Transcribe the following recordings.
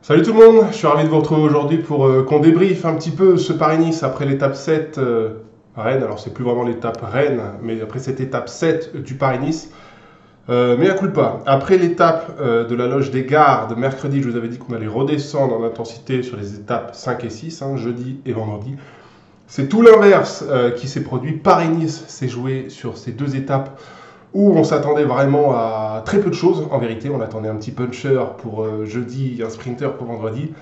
Salut tout le monde, je suis ravi de vous retrouver aujourd'hui pour qu'on débriefe un petit peu ce Paris-Nice après l'étape 7 à Rennes. Alors c'est plus vraiment l'étape Rennes, mais après cette étape 7 du Paris-Nice. Mais à culpa, après l'étape de la Loge des Gardes, mercredi, je vous avais dit qu'on allait redescendre en intensité sur les étapes 5 et 6, jeudi et vendredi. C'est tout l'inverse qui s'est produit. Paris-Nice s'est joué sur ces deux étapes où on s'attendait vraiment à très peu de choses. En vérité, on attendait un petit puncher pour jeudi, un sprinter pour vendredi.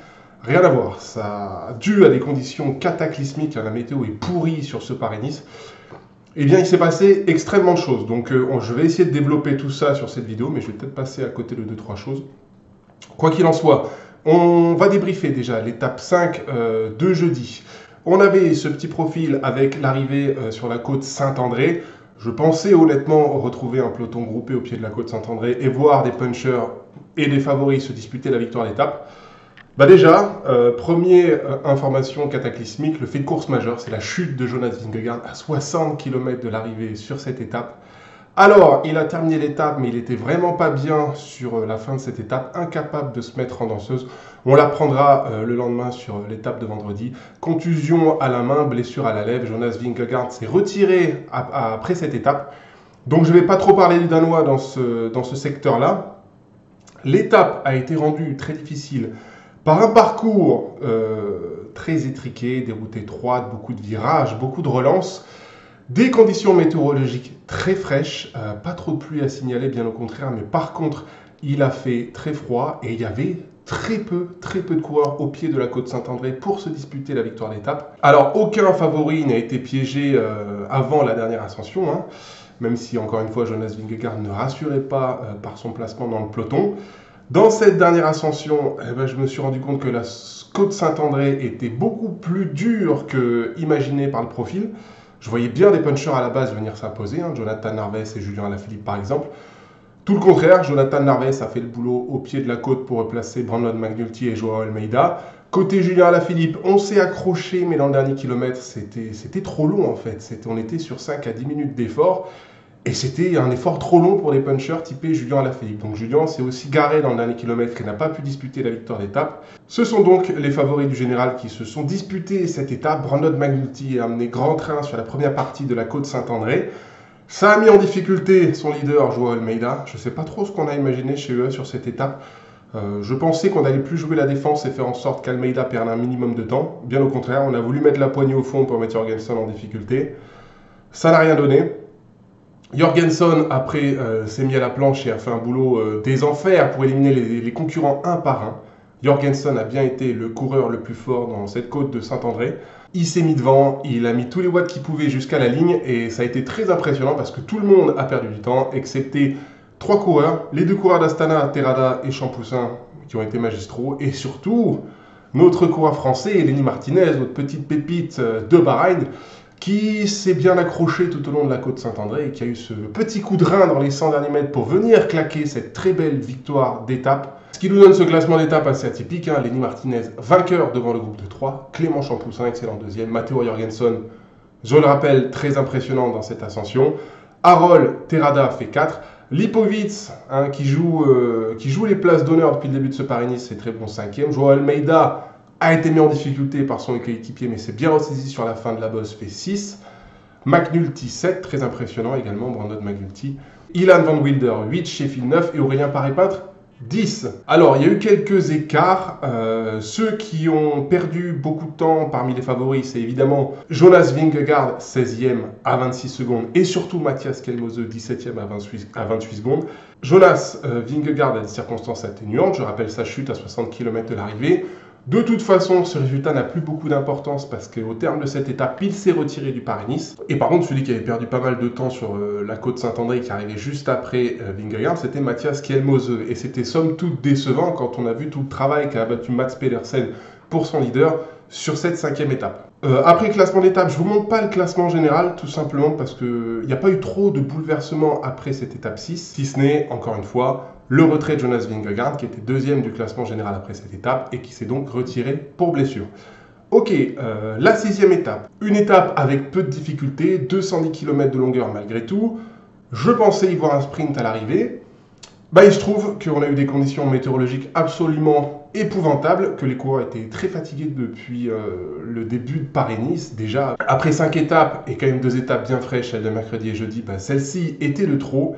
Rien à voir. Ça, dû à des conditions cataclysmiques, la météo est pourrie sur ce Paris-Nice. Eh bien, il s'est passé extrêmement de choses. Donc, je vais essayer de développer tout ça sur cette vidéo, mais je vais peut-être passer à côté de 2-3 choses. Quoi qu'il en soit, on va débriefer déjà l'étape 5 de jeudi. On avait ce petit profil avec l'arrivée sur la côte Saint-André. Je pensais honnêtement retrouver un peloton groupé au pied de la côte Saint-André et voir des punchers et des favoris se disputer la victoire d'étape. Déjà, première information cataclysmique, le fait de course majeure, c'est la chute de Jonas Vingegaard à 60 km de l'arrivée sur cette étape. Alors, il a terminé l'étape, mais il n'était vraiment pas bien sur la fin de cette étape, incapable de se mettre en danseuse. On l'apprendra le lendemain sur l'étape de vendredi. Contusion à la main, blessure à la lèvre. Jonas Vingegaard s'est retiré après cette étape. Donc, je ne vais pas trop parler du Danois dans ce secteur-là. L'étape a été rendue très difficile par un parcours très étriqué, des routes étroites, beaucoup de virages, beaucoup de relances. Des conditions météorologiques très fraîches, pas trop de pluie à signaler, bien au contraire, mais par contre, il a fait très froid et il y avait très peu de coureurs au pied de la côte Saint-André pour se disputer la victoire d'étape. Alors, aucun favori n'a été piégé avant la dernière ascension, même si, encore une fois, Jonas Vingegaard ne rassurait pas par son placement dans le peloton. Dans cette dernière ascension, je me suis rendu compte que la côte Saint-André était beaucoup plus dure que imaginé par le profil. Je voyais bien des punchers à la base venir s'imposer, Jonathan Narvaez et Julien Alaphilippe par exemple. Tout le contraire, Jonathan Narvaez a fait le boulot au pied de la côte pour replacer Brandon McNulty et Joao Almeida. Côté Julien Alaphilippe, on s'est accroché, mais dans le dernier kilomètre, c'était trop long en fait. On était sur 5 à 10 minutes d'effort. Et c'était un effort trop long pour les punchers typés Julien Alaphilippe. Donc Julien s'est aussi garé dans le dernier kilomètre et n'a pas pu disputer la victoire d'étape. Ce sont donc les favoris du général qui se sont disputés cette étape. Brandon McNulty a amené grand train sur la première partie de la côte Saint-André. Ça a mis en difficulté son leader Joao Almeida. Je ne sais pas trop ce qu'on a imaginé chez eux sur cette étape. Je pensais qu'on n'allait plus jouer la défense et faire en sorte qu'Almeida perde un minimum de temps. Bien au contraire, on a voulu mettre la poignée au fond pour mettre Jorgensen en difficulté. Ça n'a rien donné. Jorgensen, après, s'est mis à la planche et a fait un boulot des enfers pour éliminer les concurrents un par un. Jorgensen a bien été le coureur le plus fort dans cette côte de Saint-André. Il s'est mis devant, il a mis tous les watts qu'il pouvait jusqu'à la ligne et ça a été très impressionnant parce que tout le monde a perdu du temps, excepté 3 coureurs, les 2 coureurs d'Astana, Terrada et Champoussin, qui ont été magistraux, et surtout notre coureur français, Lenny Martinez, notre petite pépite de Bahreïn, qui s'est bien accroché tout au long de la côte Saint-André et qui a eu ce petit coup de rein dans les 100 derniers mètres pour venir claquer cette très belle victoire d'étape. Ce qui nous donne ce classement d'étape assez atypique. Lenny Martinez, vainqueur devant le groupe de 3. Clément Champoussin, excellent deuxième. Matteo Jorgensen, je le rappelle, très impressionnant dans cette ascension. Harold Terrada fait 4. Lipovic, qui joue les places d'honneur depuis le début de ce Paris-Nice, c'est très bon 5e. Joao Almeida a été mis en difficulté par son coéquipier, mais s'est bien ressaisi sur la fin de la bosse, fait 6. McNulty 7, très impressionnant également, Brandon McNulty. Ilan Van Wilder 8, Sheffield 9 et Aurélien Paré-Peintre 10. Alors, il y a eu quelques écarts. Ceux qui ont perdu beaucoup de temps parmi les favoris, c'est évidemment Jonas Vingegaard, 16e à 26 secondes, et surtout Mathias Kelmose, 17e à 28 secondes. Jonas Vingegaard a des circonstances atténuantes. Je rappelle sa chute à 60 km de l'arrivée. De toute façon, ce résultat n'a plus beaucoup d'importance parce qu'au terme de cette étape, il s'est retiré du Paris-Nice. Et par contre, celui qui avait perdu pas mal de temps sur la côte Saint-André qui arrivait juste après Vingegaard, c'était Mathias Kelmose. Et c'était somme toute décevant quand on a vu tout le travail qu'a abattu Mats Pedersen pour son leader sur cette 5e étape. Après le classement d'étape, je ne vous montre pas le classement général, tout simplement parce qu'il n'y a pas eu trop de bouleversements après cette étape 6, si ce n'est, encore une fois, le retrait de Jonas Vingegaard, qui était 2e du classement général après cette étape, et qui s'est donc retiré pour blessure. Ok, la 6e étape. Une étape avec peu de difficultés, 210 km de longueur malgré tout. Je pensais y voir un sprint à l'arrivée. Bah, il se trouve qu'on a eu des conditions météorologiques absolument épouvantables, que les coureurs étaient très fatigués depuis le début de Paris-Nice. Déjà, après 5 étapes, et quand même 2 étapes bien fraîches, celle de mercredi et jeudi, bah, celle-ci était de trop.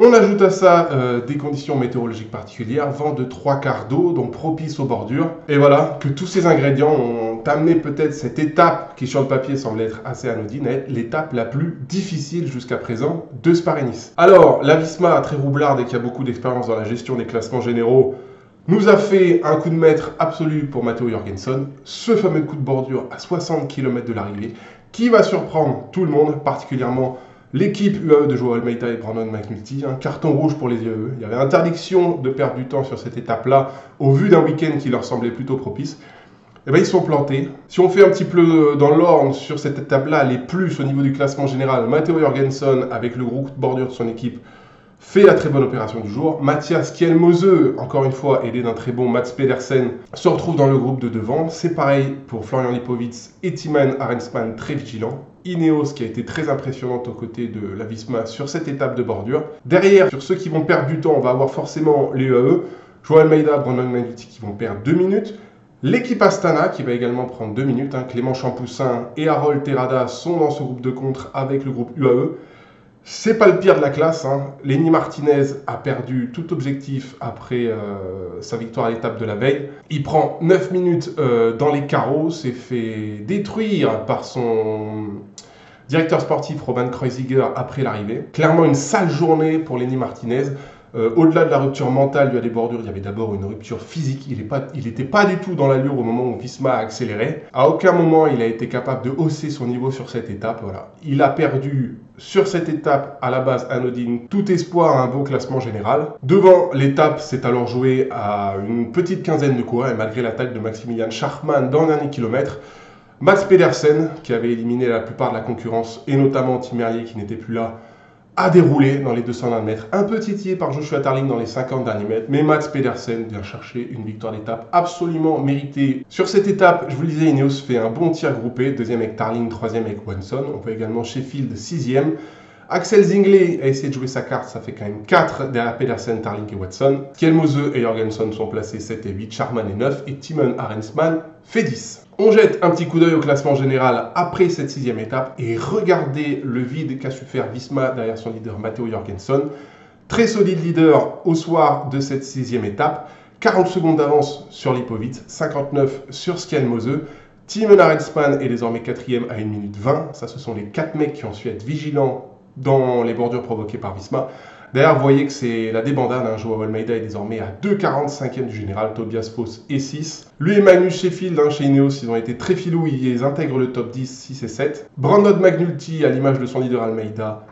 On ajoute à ça des conditions météorologiques particulières, vent de 3/4 d'eau, donc propice aux bordures. Et voilà, que tous ces ingrédients ont amené peut-être cette étape, qui sur le papier semble être assez anodine, à être l'étape la plus difficile jusqu'à présent de ce Paris-Nice. Alors, la Visma, très roublarde et qui a beaucoup d'expérience dans la gestion des classements généraux, nous a fait un coup de maître absolu pour Matteo Jorgensen, ce fameux coup de bordure à 60 km de l'arrivée, qui va surprendre tout le monde, particulièrement l'équipe UAE de Joao Almeida et Brandon McNulty. Un carton rouge pour les UAE. Il y avait interdiction de perdre du temps sur cette étape-là, au vu d'un week-end qui leur semblait plutôt propice. Et bien, ils sont plantés. Si on fait un petit peu dans l'ordre sur cette étape-là, les plus au niveau du classement général, Matteo Jorgensen, avec le gros coup de bordure de son équipe, fait la très bonne opération du jour. Mathias Kielmose, encore une fois aidé d'un très bon Mats Pedersen, se retrouve dans le groupe de devant. C'est pareil pour Florian Lipowitz et Thymen Arensman, très vigilants. Ineos qui a été très impressionnante aux côtés de la Visma sur cette étape de bordure. Derrière, sur ceux qui vont perdre du temps, on va avoir forcément les UAE, Joao Almeida, Brandon McNulty qui vont perdre 2 minutes. L'équipe Astana qui va également prendre 2 minutes. Clément Champoussin et Harold Terrada sont dans ce groupe de contre avec le groupe UAE. C'est pas le pire de la classe. Lenny Martinez a perdu tout objectif après sa victoire à l'étape de la veille. Il prend 9 minutes dans les carreaux, s'est fait détruire par son directeur sportif Robin Kreuziger après l'arrivée. Clairement une sale journée pour Lenny Martinez. Au-delà de la rupture mentale due à des bordures, il y avait d'abord une rupture physique. Il n'était pas du tout dans l'allure au moment où Visma a accéléré. À aucun moment il a été capable de hausser son niveau sur cette étape. Voilà. Il a perdu sur cette étape à la base anodine tout espoir à un bon classement général. Devant, l'étape s'est alors jouée à une petite quinzaine de coureurs et malgré l'attaque de Maximilian Schachmann dans le dernier kilomètre, Mats Pedersen, qui avait éliminé la plupart de la concurrence et notamment Tim Merlier qui n'était plus là, a déroulé dans les 220 mètres, un peu titillé par Joshua Tarling dans les 50 derniers mètres, mais Mats Pedersen vient chercher une victoire d'étape absolument méritée. Sur cette étape, je vous le disais, Ineos fait un bon tir groupé, deuxième avec Tarling, troisième avec Wanson, on voit également Sheffield, sixième. Axel Zinglet a essayé de jouer sa carte, ça fait quand même 4 derrière Pedersen, Tarling et Watson. Kielmose et Jorgensen sont placés 7 et 8, Charman et 9, et Thymen Arensman fait 10. On jette un petit coup d'œil au classement général après cette 6e étape et regardez le vide qu'a su faire Visma derrière son leader Matteo Jorgensen. Très solide leader au soir de cette 6e étape. 40 secondes d'avance sur Lipowitz, 59 sur Kielmose. Thymen Arensman est désormais 4e à 1 minute 20. Ça, ce sont les 4 mecs qui ont su être vigilants dans les bordures provoquées par Visma. D'ailleurs, vous voyez que c'est la débandade. Joao Almeida est désormais à 2,45e du général, Tobias Foss est 6. Lui et Magnus Sheffield, chez Ineos, ils ont été très filous, ils intègrent le top 10, 6 et 7. Brandon McNulty, à l'image de son leader Almeida,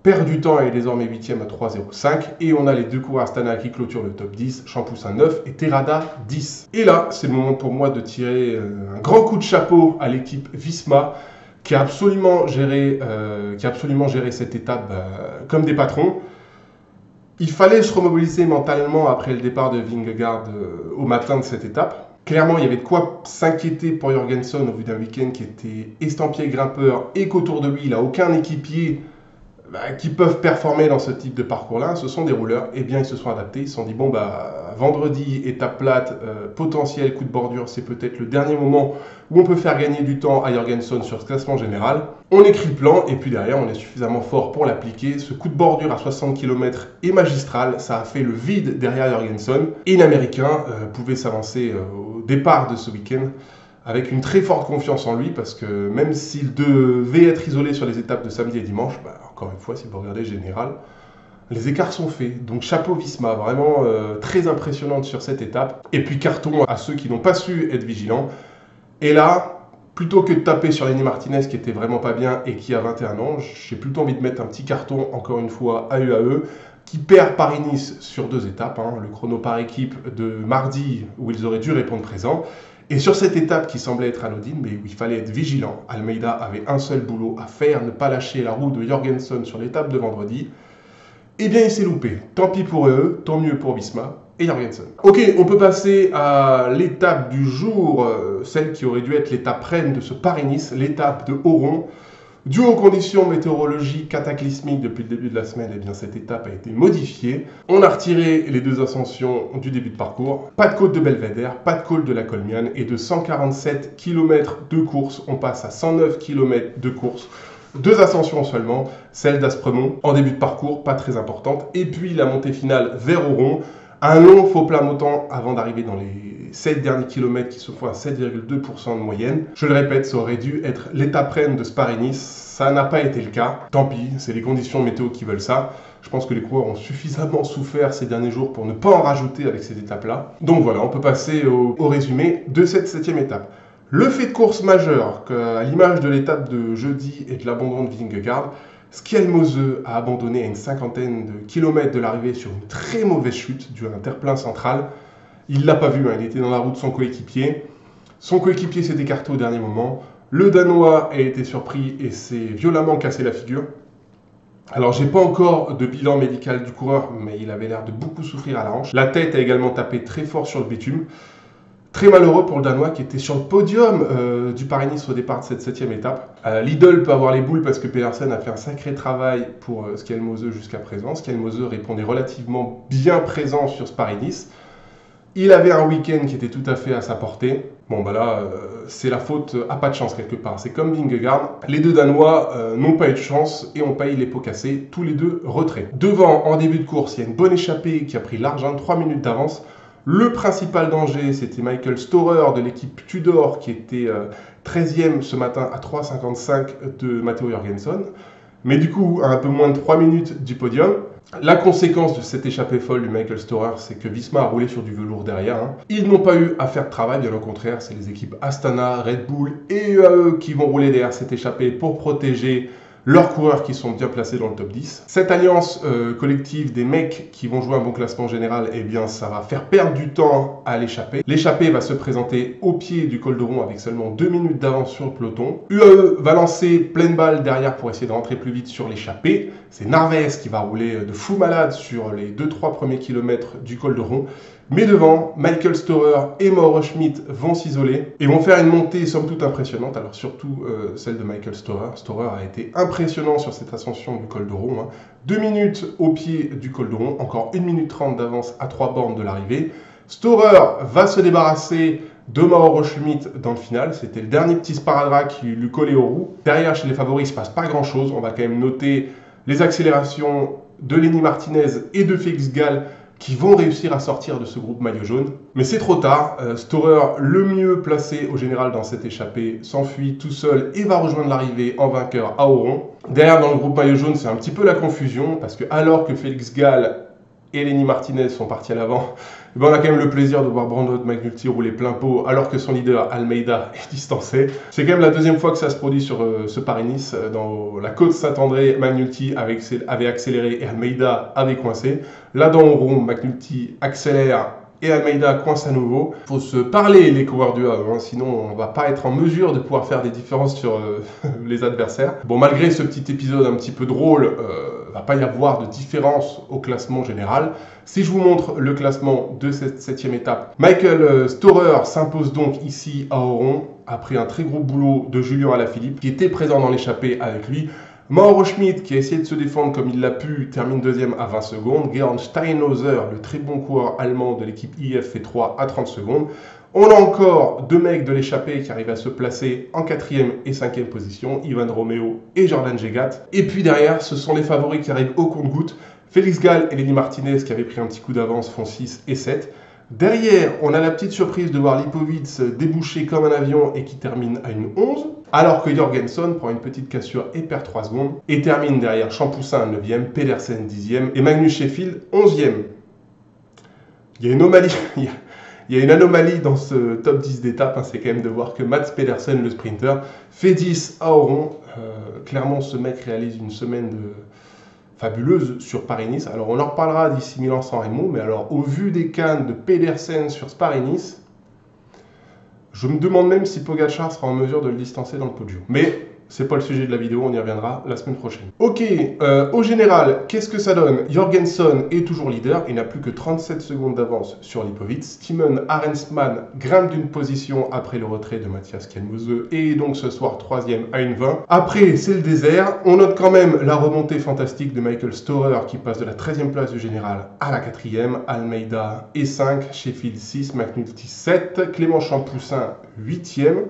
perd du temps et est désormais 8e à 3,05. Et on a les deux coureurs Astana qui clôturent le top 10, Champoussin 9 et Terrada 10. Et là, c'est le moment pour moi de tirer un grand coup de chapeau à l'équipe Visma, qui a absolument géré cette étape comme des patrons. Il fallait se remobiliser mentalement après le départ de Vingegaard au matin de cette étape. Clairement, il y avait de quoi s'inquiéter pour Jorgensen au vu d'un week-end qui était estampillé grimpeur et qu'autour de lui, il n'a aucun équipier qui peuvent performer dans ce type de parcours-là. Ce sont des rouleurs. Eh bien, ils se sont adaptés. Ils se sont dit, bon, vendredi, étape plate, potentiel coup de bordure, c'est peut-être le dernier moment où on peut faire gagner du temps à Jorgensen sur ce classement général. On écrit le plan et puis derrière, on est suffisamment fort pour l'appliquer. Ce coup de bordure à 60 km est magistral. Ça a fait le vide derrière Jorgensen. Et l'Américain pouvait s'avancer au départ de ce week-end avec une très forte confiance en lui, parce que même s'il devait être isolé sur les étapes de samedi et dimanche, encore une fois, si vous regardez général, les écarts sont faits. Donc chapeau Visma, vraiment très impressionnante sur cette étape. Et puis carton à ceux qui n'ont pas su être vigilants. Et là, plutôt que de taper sur Lenny Martinez qui était vraiment pas bien et qui a 21 ans, j'ai plutôt envie de mettre un petit carton, encore une fois, à UAE, qui perd Paris-Nice sur 2 étapes. Le chrono par équipe de mardi, où ils auraient dû répondre présent. Et sur cette étape qui semblait être anodine, mais où il fallait être vigilant, Almeida avait un seul boulot à faire, ne pas lâcher la roue de Jorgensen sur l'étape de vendredi. Eh bien, il s'est loupé. Tant pis pour eux, tant mieux pour Visma et Jorgensen. Ok, on peut passer à l'étape du jour, celle qui aurait dû être l'étape reine de ce Paris-Nice, l'étape de Oron. Dû aux conditions météorologiques cataclysmiques depuis le début de la semaine, eh bien cette étape a été modifiée. On a retiré les 2 ascensions du début de parcours. Pas de côte de Belvédère, pas de côte de la Colmiane et de 147 km de course, on passe à 109 km de course. 2 ascensions seulement, celle d'Aspremont en début de parcours, pas très importante, et puis la montée finale vers Oron. Un long faux plat montant avant d'arriver dans les 7 derniers kilomètres qui se font à 7,2% de moyenne. Je le répète, ça aurait dû être l'étape reine de Spa-Nice. Ça n'a pas été le cas. Tant pis, c'est les conditions météo qui veulent ça. Je pense que les coureurs ont suffisamment souffert ces derniers jours pour ne pas en rajouter avec ces étapes-là. Donc voilà, on peut passer au résumé de cette 7e étape. Le fait de course majeur, à l'image de l'étape de jeudi et de l'abandon de Vingegaard, Skelmose a abandonné à une 50aine de kilomètres de l'arrivée sur une très mauvaise chute due à un terre-plein central. Il ne l'a pas vu, il était dans la roue de son coéquipier. Son coéquipier s'est écarté au dernier moment. Le Danois a été surpris et s'est violemment cassé la figure. Alors, j'ai pas encore de bilan médical du coureur, mais il avait l'air de beaucoup souffrir à la hanche. La tête a également tapé très fort sur le bitume. Très malheureux pour le Danois qui était sur le podium du Paris-Nice au départ de cette 7e étape. Lidl peut avoir les boules parce que Pedersen a fait un sacré travail pour Skelmose jusqu'à présent. Skelmose répondait relativement bien présent sur ce Paris-Nice. Il avait un week-end qui était tout à fait à sa portée. Bon bah là, c'est la faute à pas de chance quelque part. C'est comme Vingegaard. Les 2 Danois n'ont pas eu de chance et ont payé les pots cassés. Tous les 2 retraits. Devant, en début de course, il y a une bonne échappée qui a pris large, 3 minutes d'avance. Le principal danger, c'était Michael Storer de l'équipe Tudor qui était 13e ce matin à 3,55 de Matteo Jorgensen. Mais du coup, à un peu moins de 3 minutes du podium. La conséquence de cette échappée folle du Michael Storer, c'est que Visma a roulé sur du velours derrière. Ils n'ont pas eu à faire de travail, bien au contraire, c'est les équipes Astana, Red Bull et UAE qui vont rouler derrière cette échappée pour protéger leurs coureurs qui sont bien placés dans le top 10. Cette alliance collective des mecs qui vont jouer un bon classement général, eh bien ça va faire perdre du temps à l'échappée. L'échappée va se présenter au pied du col de Ron avec seulement 2 minutes d'avance sur le peloton. UAE va lancer pleine balle derrière pour essayer de rentrer plus vite sur l'échappée. C'est Narvaez qui va rouler de fou malade sur les 2-3 premiers kilomètres du col de Ron. Mais devant, Michael Storer et Mauro Schmid vont s'isoler et vont faire une montée somme toute impressionnante. Alors surtout celle de Michael Storer. Storer a été impressionnant sur cette ascension du col de Ron. 2 minutes au pied du col de Ron, encore 1 minute 30 d'avance à 3 bornes de l'arrivée. Storer va se débarrasser de Mauro Schmid dans le final. C'était le dernier petit sparadrap qui lui collait aux roues. Derrière, chez les favoris, il ne se passe pas grand-chose. On va quand même noter les accélérations de Lenny Martinez et de Félix Gall qui vont réussir à sortir de ce groupe maillot jaune. Mais c'est trop tard. Storer, le mieux placé au général dans cette échappée, s'enfuit tout seul et va rejoindre l'arrivée en vainqueur à Oron. Derrière, dans le groupe maillot jaune, c'est un petit peu la confusion parce que alors que Félix Gall et Lenny Martinez sont partis à l'avant, on a quand même le plaisir de voir Brandon McNulty rouler plein pot alors que son leader Almeida est distancé. C'est quand même la 2e fois que ça se produit sur ce Paris-Nice. Dans la côte Saint-André, McNulty avait accéléré et Almeida avait coincé. Là, dans Oron, McNulty accélère et Almeida coince à nouveau. Il faut se parler les coureurs du Havre, sinon on va pas être en mesure de pouvoir faire des différences sur les adversaires. Bon, malgré ce petit épisode un petit peu drôle, va pas y avoir de différence au classement général. Si je vous montre le classement de cette 7e étape, Michael Storer s'impose donc ici à Oron, après un très gros boulot de Julien Alaphilippe, qui était présent dans l'échappée avec lui. Mauro Schmid, qui a essayé de se défendre comme il l'a pu, termine 2e à 20 secondes. Gerhard Steinhauser, le très bon coureur allemand de l'équipe IF, fait 3 à 30 secondes. On a encore 2 mecs de l'échappée qui arrivent à se placer en 4e et 5e position, Ivan Romeo et Jordan Jegat. Et puis derrière, ce sont les favoris qui arrivent au compte-gouttes. Félix Gall et Lenny Martinez, qui avaient pris un petit coup d'avance, font 6 et 7. Derrière, on a la petite surprise de voir Lipovitz déboucher comme un avion et qui termine à une 11. Alors que Jorgensen prend une petite cassure et perd 3 secondes. Et termine derrière Champoussin 9e, Pedersen 10e et Magnus Sheffield 11e. Il y a une anomalie dans ce top 10 d'étape, c'est quand même de voir que Mats Pedersen, le sprinter, fait 10 à Oron. Clairement, ce mec réalise une semaine fabuleuse sur Paris-Nice. Alors, on en reparlera d'ici Milan-San Remo, mais alors, au vu des cannes de Pedersen sur ce Paris-Nice, je me demande même si Pogacar sera en mesure de le distancer dans le podium. Mais c'est pas le sujet de la vidéo, on y reviendra la semaine prochaine. Ok, au général, qu'est-ce que ça donne? Jorgenson est toujours leader, il n'a plus que 37 secondes d'avance sur Lipowitz. Thymen Arensman grimpe d'une position après le retrait de Matthias Kienmose et est donc ce soir 3e à 1,20. Après, c'est le désert. On note quand même la remontée fantastique de Michael Storer qui passe de la 13e place du général à la 4e. Almeida est 5, Sheffield 6, McNulty 7, Clément Champoussin 8e.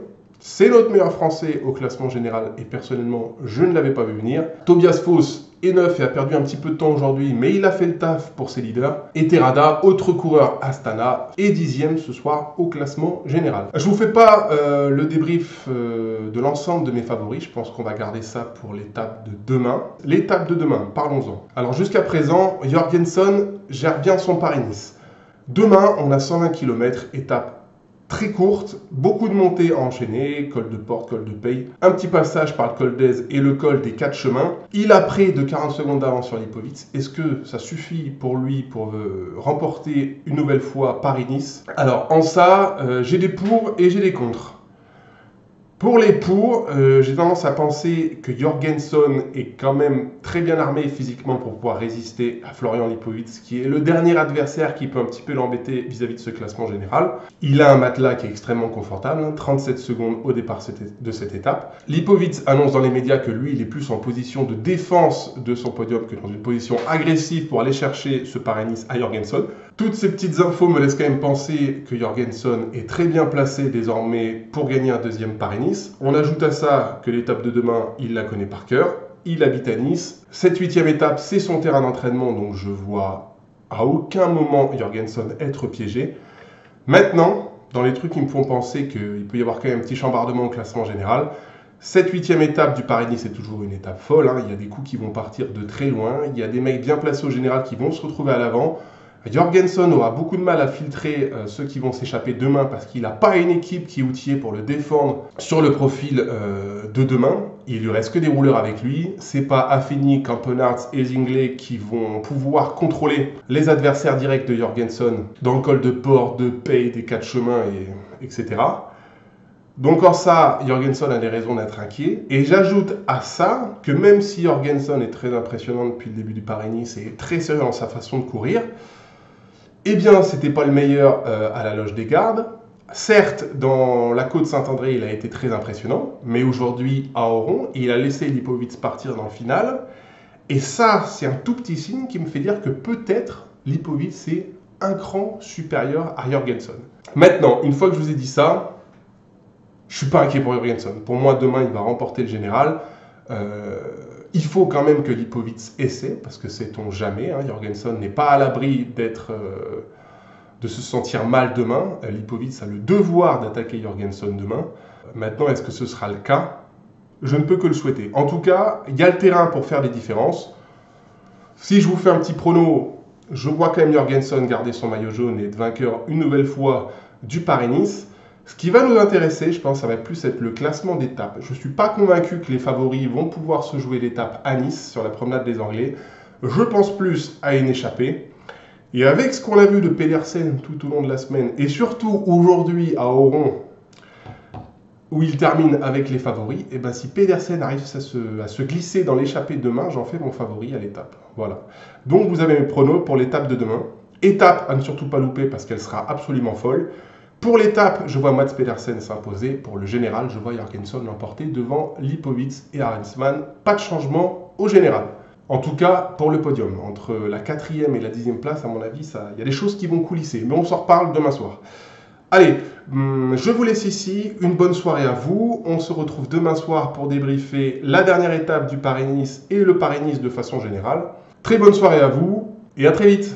C'est notre meilleur français au classement général et personnellement, je ne l'avais pas vu venir. Tobias Foss est 9 et a perdu un petit peu de temps aujourd'hui, mais il a fait le taf pour ses leaders. Et Terrada, autre coureur Astana, est 10e ce soir au classement général. Je vous fais pas le débrief de l'ensemble de mes favoris, je pense qu'on va garder ça pour l'étape de demain. L'étape de demain, parlons-en. Alors jusqu'à présent, Jorgenson gère bien son Paris-Nice. Demain, on a 120 km, étape très courte, beaucoup de montées à enchaîner, col de Porte, col de Paye, un petit passage par le col d'Aise et le col des 4 chemins. Il a près de 40 secondes d'avance sur Lipowitz. Est-ce que ça suffit pour lui pour remporter une nouvelle fois Paris-Nice? Alors en ça, j'ai des pour et j'ai des contre. Pour les pour, j'ai tendance à penser que Jorgenson est quand même très bien armé physiquement pour pouvoir résister à Florian Lipowitz, qui est le dernier adversaire qui peut un petit peu l'embêter vis-à-vis de ce classement général. Il a un matelas qui est extrêmement confortable, 37 secondes au départ de cette étape. Lipowitz annonce dans les médias que lui, il est plus en position de défense de son podium que dans une position agressive pour aller chercher ce Paris-Nice à Jorgenson. Toutes ces petites infos me laissent quand même penser que Jorgenson est très bien placé désormais pour gagner un deuxième Paris-Nice. On ajoute à ça que l'étape de demain, il la connaît par cœur. Il habite à Nice. Cette 8e étape, c'est son terrain d'entraînement, donc je vois à aucun moment Jorgenson être piégé. Maintenant, dans les trucs qui me font penser qu'il peut y avoir quand même un petit chambardement au classement général, cette 8e étape du Paris-Nice est toujours une étape folle. Il y a des coups qui vont partir de très loin. Il y a des mecs bien placés au général qui vont se retrouver à l'avant. Jorgenson aura beaucoup de mal à filtrer ceux qui vont s'échapper demain parce qu'il n'a pas une équipe qui est outillée pour le défendre sur le profil de demain. Il lui reste que des rouleurs avec lui. C'est pas Affini, Campenarts et Zingley qui vont pouvoir contrôler les adversaires directs de Jorgenson dans le col de Porte, de Paye, des 4 chemins, etc. Donc en ça, Jorgenson a des raisons d'être inquiet. Et j'ajoute à ça que même si Jorgenson est très impressionnant depuis le début du Paris-Nice et très sérieux dans sa façon de courir, eh bien, c'était pas le meilleur à la Loge des Gardes. Certes, dans la côte Saint-André, il a été très impressionnant, mais aujourd'hui, à Oron, il a laissé Lipowitz partir dans le final. Et ça, c'est un tout petit signe qui me fait dire que peut-être Lipowitz est un cran supérieur à Jorgenson. Maintenant, une fois que je vous ai dit ça, je suis pas inquiet pour Jorgenson. Pour moi, demain, il va remporter le général. Il faut quand même que Lipowitz essaie, parce que sait-on jamais, Jorgenson n'est pas à l'abri de se sentir mal demain. Lipowitz a le devoir d'attaquer Jorgenson demain. Maintenant, est-ce que ce sera le cas? Je ne peux que le souhaiter. En tout cas, il y a le terrain pour faire des différences. Si je vous fais un petit prono, je vois quand même Jorgenson garder son maillot jaune et être vainqueur une nouvelle fois du Paris-Nice. Ce qui va nous intéresser, je pense, ça va plus être le classement d'étapes. Je ne suis pas convaincu que les favoris vont pouvoir se jouer l'étape à Nice sur la promenade des Anglais. Je pense plus à une échappée. Et avec ce qu'on a vu de Pedersen tout au long de la semaine, et surtout aujourd'hui à Oron, où il termine avec les favoris, et ben si Pedersen arrive à se glisser dans l'échappée demain, j'en fais mon favori à l'étape. Voilà. Donc vous avez mes pronos pour l'étape de demain. Étape à ne surtout pas louper parce qu'elle sera absolument folle. Pour l'étape, je vois Mats Pedersen s'imposer. Pour le général, je vois Jorgenson l'emporter devant Lipowitz et Arensman. Pas de changement au général. En tout cas, pour le podium. Entre la 4e et la 10e place, à mon avis, il y a des choses qui vont coulisser. Mais on s'en reparle demain soir. Allez, je vous laisse ici. Une bonne soirée à vous. On se retrouve demain soir pour débriefer la dernière étape du Paris-Nice et le Paris-Nice de façon générale. Très bonne soirée à vous et à très vite.